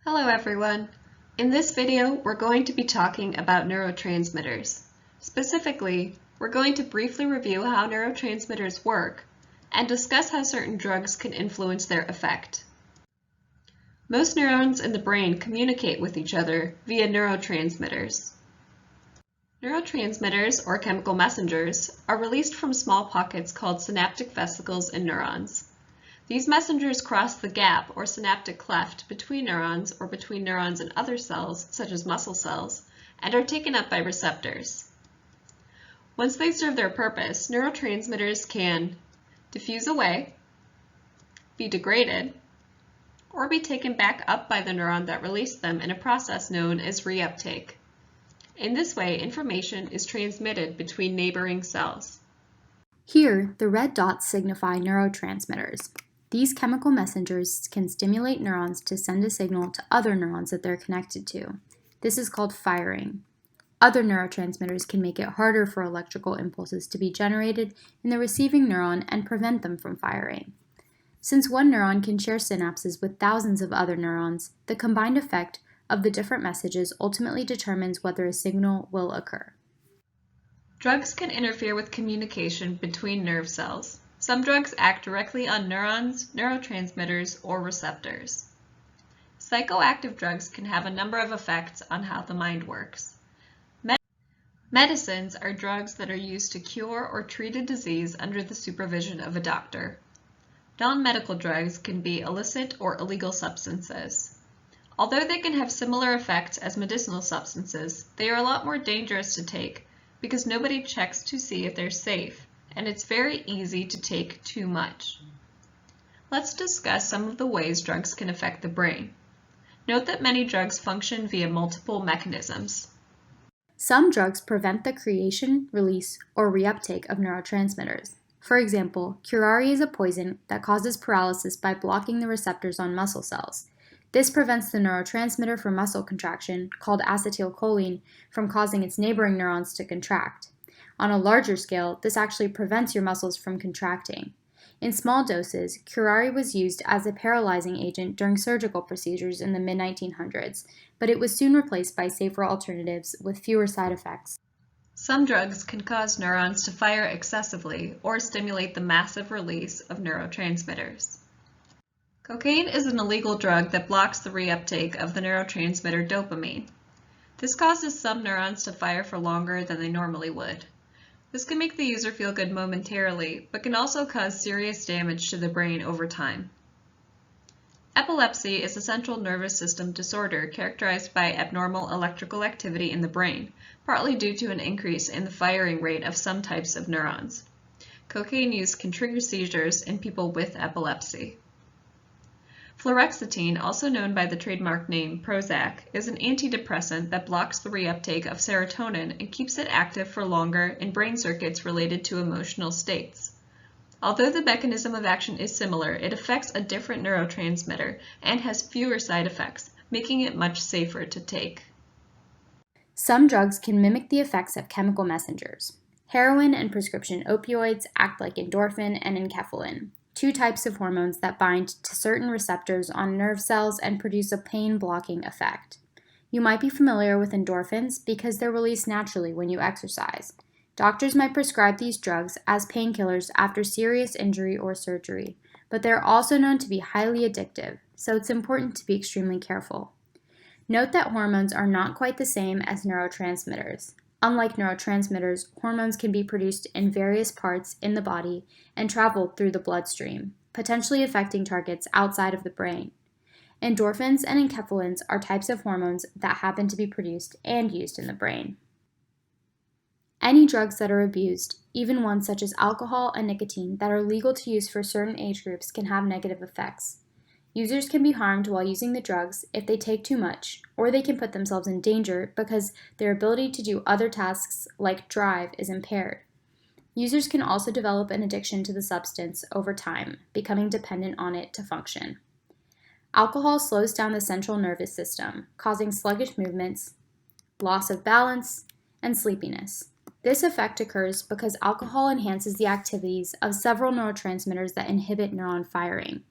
Hello everyone. In this video, we're going to be talking about neurotransmitters. Specifically, we're going to briefly review how neurotransmitters work and discuss how certain drugs can influence their effect. Most neurons in the brain communicate with each other via neurotransmitters. Neurotransmitters, or chemical messengers, are released from small pockets called synaptic vesicles in neurons. These messengers cross the gap or synaptic cleft between neurons or between neurons and other cells, such as muscle cells, and are taken up by receptors. Once they serve their purpose, neurotransmitters can diffuse away, be degraded, or be taken back up by the neuron that released them in a process known as reuptake. In this way, information is transmitted between neighboring cells. Here, the red dots signify neurotransmitters. These chemical messengers can stimulate neurons to send a signal to other neurons that they're connected to. This is called firing. Other neurotransmitters can make it harder for electrical impulses to be generated in the receiving neuron and prevent them from firing. Since one neuron can share synapses with thousands of other neurons, the combined effect of the different messages ultimately determines whether a signal will occur. Drugs can interfere with communication between nerve cells. Some drugs act directly on neurons, neurotransmitters, or receptors. Psychoactive drugs can have a number of effects on how the mind works. Medicines are drugs that are used to cure or treat a disease under the supervision of a doctor. Non-medical drugs can be illicit or illegal substances. Although they can have similar effects as medicinal substances, they are a lot more dangerous to take because nobody checks to see if they're safe, and it's very easy to take too much. Let's discuss some of the ways drugs can affect the brain. Note that many drugs function via multiple mechanisms. Some drugs prevent the creation, release, or reuptake of neurotransmitters. For example, curare is a poison that causes paralysis by blocking the receptors on muscle cells. This prevents the neurotransmitter for muscle contraction, called acetylcholine, from causing its neighboring neurons to contract. On a larger scale, this actually prevents your muscles from contracting. In small doses, curare was used as a paralyzing agent during surgical procedures in the mid-1900s, but it was soon replaced by safer alternatives with fewer side effects. Some drugs can cause neurons to fire excessively or stimulate the massive release of neurotransmitters. Cocaine is an illegal drug that blocks the reuptake of the neurotransmitter dopamine. This causes some neurons to fire for longer than they normally would. This can make the user feel good momentarily, but can also cause serious damage to the brain over time. Epilepsy is a central nervous system disorder characterized by abnormal electrical activity in the brain, partly due to an increase in the firing rate of some types of neurons. Cocaine use can trigger seizures in people with epilepsy. Fluoxetine, also known by the trademark name Prozac, is an antidepressant that blocks the reuptake of serotonin and keeps it active for longer in brain circuits related to emotional states. Although the mechanism of action is similar, it affects a different neurotransmitter and has fewer side effects, making it much safer to take. Some drugs can mimic the effects of chemical messengers. Heroin and prescription opioids act like endorphin and enkephalin, two types of hormones that bind to certain receptors on nerve cells and produce a pain-blocking effect. You might be familiar with endorphins because they're released naturally when you exercise. Doctors might prescribe these drugs as painkillers after serious injury or surgery, but they're also known to be highly addictive, so it's important to be extremely careful. Note that hormones are not quite the same as neurotransmitters. Unlike neurotransmitters, hormones can be produced in various parts in the body and travel through the bloodstream, potentially affecting targets outside of the brain. Endorphins and enkephalins are types of hormones that happen to be produced and used in the brain. Any drugs that are abused, even ones such as alcohol and nicotine that are legal to use for certain age groups, can have negative effects. Users can be harmed while using the drugs if they take too much, or they can put themselves in danger because their ability to do other tasks like drive is impaired. Users can also develop an addiction to the substance over time, becoming dependent on it to function. Alcohol slows down the central nervous system, causing sluggish movements, loss of balance, and sleepiness. This effect occurs because alcohol enhances the activities of several neurotransmitters that inhibit neuron firing.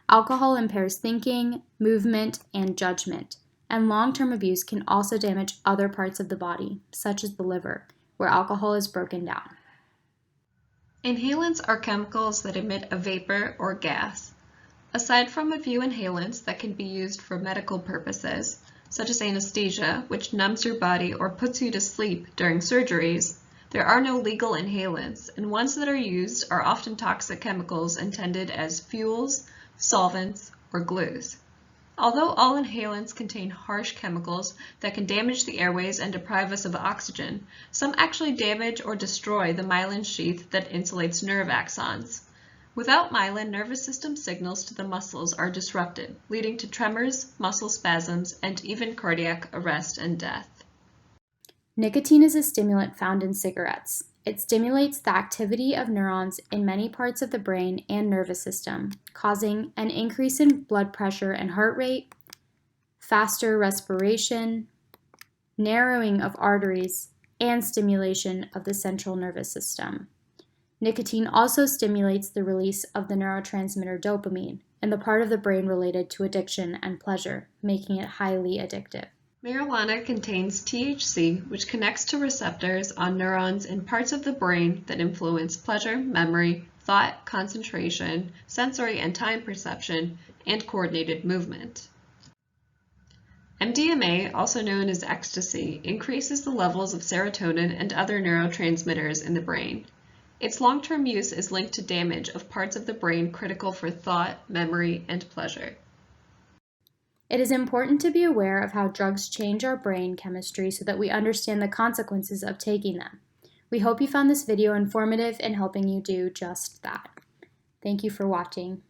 Alcohol impairs thinking, movement, and judgment, and long-term abuse can also damage other parts of the body, such as the liver, where alcohol is broken down. Inhalants are chemicals that emit a vapor or gas. Aside from a few inhalants that can be used for medical purposes, such as anesthesia, which numbs your body or puts you to sleep during surgeries, there are no legal inhalants, and ones that are used are often toxic chemicals intended as fuels, solvents, or glues. Although all inhalants contain harsh chemicals that can damage the airways and deprive us of oxygen, some actually damage or destroy the myelin sheath that insulates nerve axons. Without myelin, nervous system signals to the muscles are disrupted, leading to tremors, muscle spasms, and even cardiac arrest and death. Nicotine is a stimulant found in cigarettes. It stimulates the activity of neurons in many parts of the brain and nervous system, causing an increase in blood pressure and heart rate, faster respiration, narrowing of arteries, and stimulation of the central nervous system. Nicotine also stimulates the release of the neurotransmitter dopamine in the part of the brain related to addiction and pleasure, making it highly addictive. Marijuana contains THC, which connects to receptors on neurons in parts of the brain that influence pleasure, memory, thought, concentration, sensory and time perception, and coordinated movement. MDMA, also known as ecstasy, increases the levels of serotonin and other neurotransmitters in the brain. Its long-term use is linked to damage of parts of the brain critical for thought, memory, and pleasure. It is important to be aware of how drugs change our brain chemistry so that we understand the consequences of taking them. We hope you found this video informative in helping you do just that. Thank you for watching.